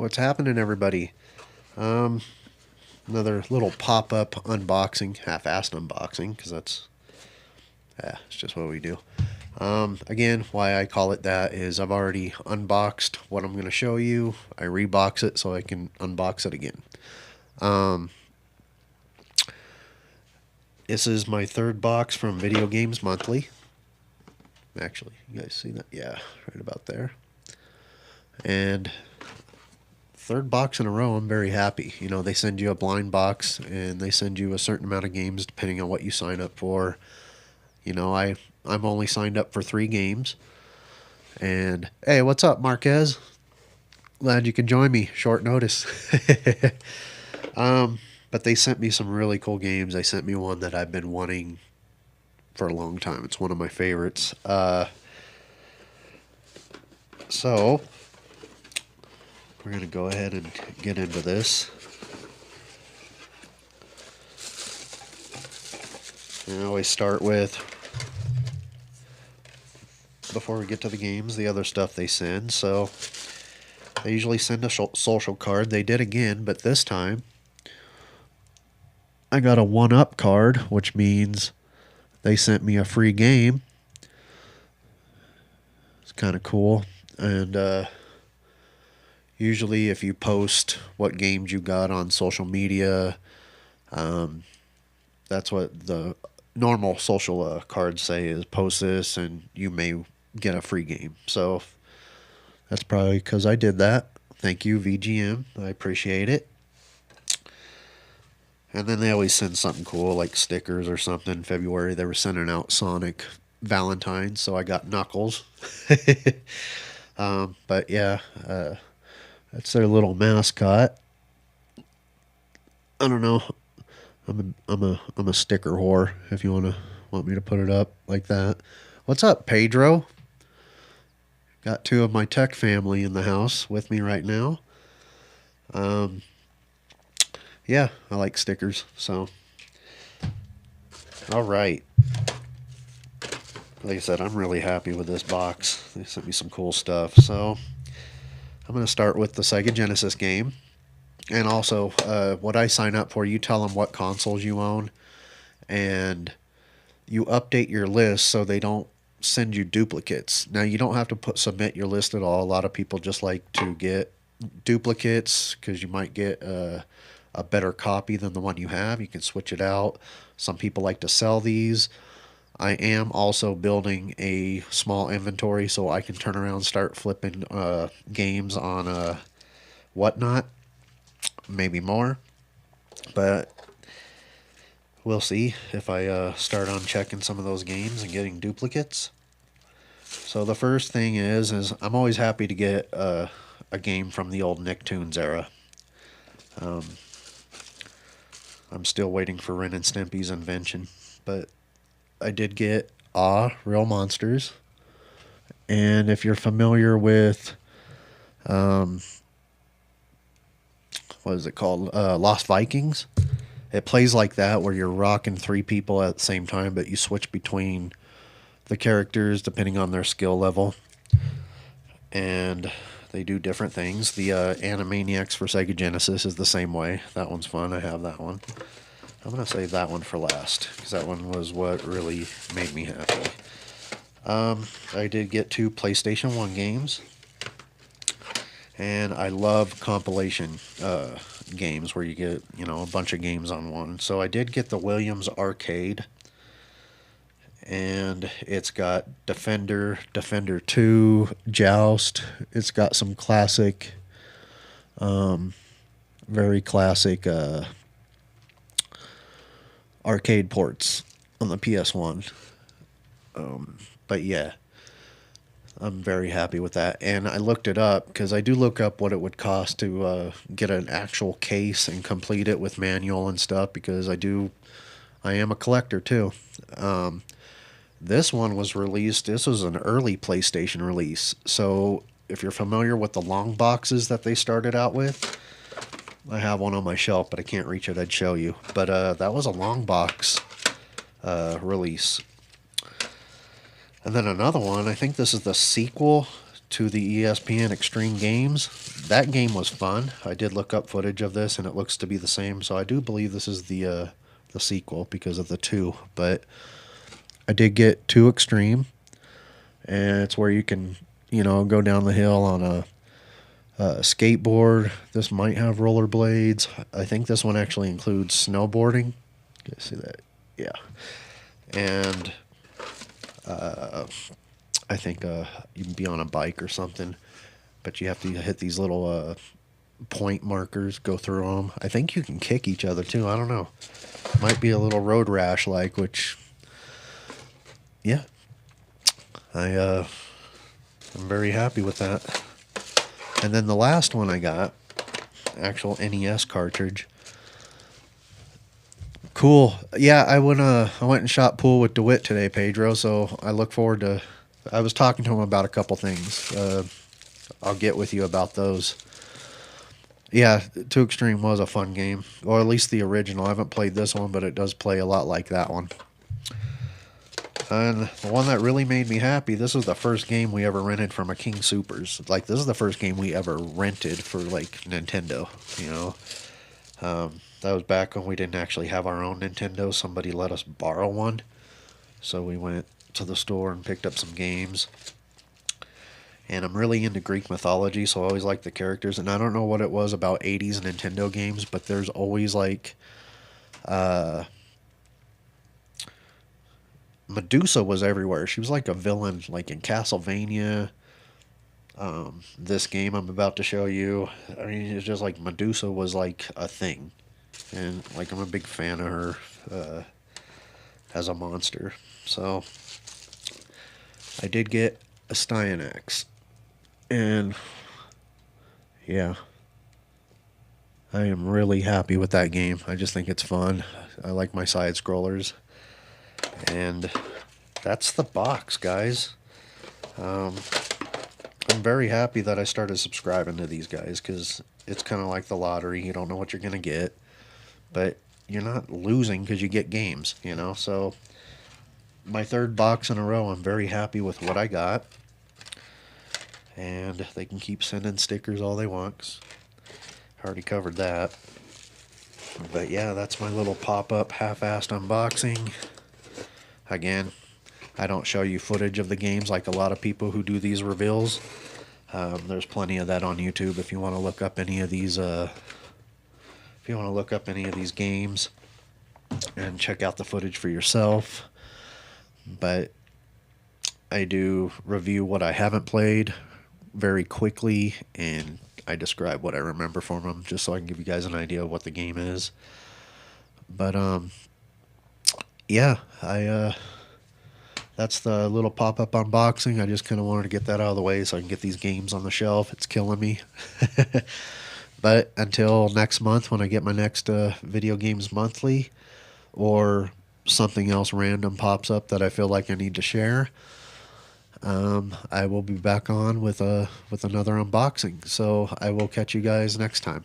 What's happening, everybody? Another little pop-up unboxing, half-assed unboxing, because it's just what we do. Again, why I call it that is I've already unboxed what I'm going to show you. I rebox it so I can unbox it again. This is my third box from Video Games Monthly. Actually, you guys see that? Yeah, right about there. And third box in a row, I'm very happy. You know, they send you a blind box and they send you a certain amount of games depending on what you sign up for. You know, I'm only signed up for 3 games. And hey, what's up, Marquez? Glad you can join me. Short notice. But they sent me some really cool games. They sent me one that I've been wanting for a long time. It's one of my favorites. So we're going to go ahead and get into this. And I always start with, before we get to the games, the other stuff they send. So they usually send a social card. They did again, but this time I got a 1-up card, which means they sent me a free game. It's kind of cool. And usually if you post what games you got on social media, that's what the normal social cards say, is post this and you may get a free game. So that's probably because I did that. Thank you, VGM. I appreciate it. And then they always send something cool like stickers or something. In February they were sending out Sonic Valentine's, so I got Knuckles. But yeah, that's their little mascot. I don't know. I'm a sticker whore. If you want me to put it up like that. What's up, Pedro? Got 2 of my tech family in the house with me right now. Yeah, I like stickers. So, all right. Like I said, I'm really happy with this box. They sent me some cool stuff. So I'm going to start with the Sega Genesis game. And also, what I sign up for, you tell them what consoles you own, and you update your list so they don't send you duplicates. Now, you don't have to submit your list at all. A lot of people just like to get duplicates because you might get a better copy than the one you have. You can switch it out. Some people like to sell these. I am also building a small inventory so I can turn around and start flipping games on Whatnot. Maybe more, but we'll see if I start on checking some of those games and getting duplicates. So the first thing is I'm always happy to get a game from the old Nicktoons era. I'm still waiting for Ren and Stimpy's invention, but I did get Real Monsters. And if you're familiar with what is it called? Lost Vikings. It plays like that, where you're rocking 3 people at the same time, but you switch between the characters depending on their skill level. And they do different things. The Animaniacs for Sega Genesis is the same way. That one's fun. I have that one. I'm going to save that one for last, because that one was what really made me happy. I did get 2 PlayStation 1 games. And I love compilation games where you get, a bunch of games on one. So I did get the Williams Arcade. And it's got Defender, Defender 2, Joust. It's got some classic, very classic arcade ports on the PS1. But yeah. I'm very happy with that. And I looked it up because I do look up what it would cost to get an actual case and complete it with manual and stuff, because I am a collector too. This one was released. This was an early PlayStation release. So if you're familiar with the long boxes that they started out with, I have one on my shelf, but I can't reach it. I'd show you. But that was a long box release. And then another one, I think this is the sequel to the ESPN Extreme Games. That game was fun. I did look up footage of this, and it looks to be the same. So I do believe this is the sequel because of the 2. But I did get 2 Extreme, and it's where you can, you know, go down the hill on a skateboard. This might have rollerblades. I think this one actually includes snowboarding. You see that? Yeah. And I think you can be on a bike or something, but you have to hit these little point markers, go through them. I think you can kick each other too. I don't know. Might be a little road rash like, which, yeah, I'm very happy with that. And then the last one I got, actual NES cartridge. Cool. Yeah, I went and shot pool with DeWitt today, Pedro. So I look forward to. I was talking to him about a couple things. I'll get with you about those. Yeah, 2 Extreme was a fun game, or at least the original. I haven't played this one, but it does play a lot like that one. And the one that really made me happy, this was the first game we ever rented from a King Supers. Like, this is the first game we ever rented for, like, Nintendo, you know. That was back when we didn't actually have our own Nintendo. Somebody let us borrow one. So we went to the store and picked up some games. And I'm really into Greek mythology, so I always like the characters. And I don't know what it was about 80s Nintendo games, but there's always, like, Medusa was everywhere. She was like a villain, like in Castlevania. This game I'm about to show you, I mean, it's just like Medusa was like a thing. And like, I'm a big fan of her as a monster. So I did get a Styanax. And yeah, I am really happy with that game. I just think it's fun. I like my side scrollers. And that's the box, guys. I'm very happy that I started subscribing to these guys, because it's kind of like the lottery. You don't know what you're going to get, but you're not losing because you get games, you know. So my 3rd box in a row, I'm very happy with what I got. And they can keep sending stickers all they want, 'cause I already covered that. But yeah, that's my little pop-up half-assed unboxing. Again, I don't show you footage of the games like a lot of people who do these reveals. There's plenty of that on YouTube if you want to look up any of these. If you want to look up any of these games and check out the footage for yourself. But I do review what I haven't played very quickly, and I describe what I remember from them, just so I can give you guys an idea of what the game is. But yeah, that's the little pop-up unboxing. I just kind of wanted to get that out of the way so I can get these games on the shelf. It's killing me. But until next month, when I get my next Video Games Monthly, or something else random pops up that I feel like I need to share, I will be back on with another unboxing. So I will catch you guys next time.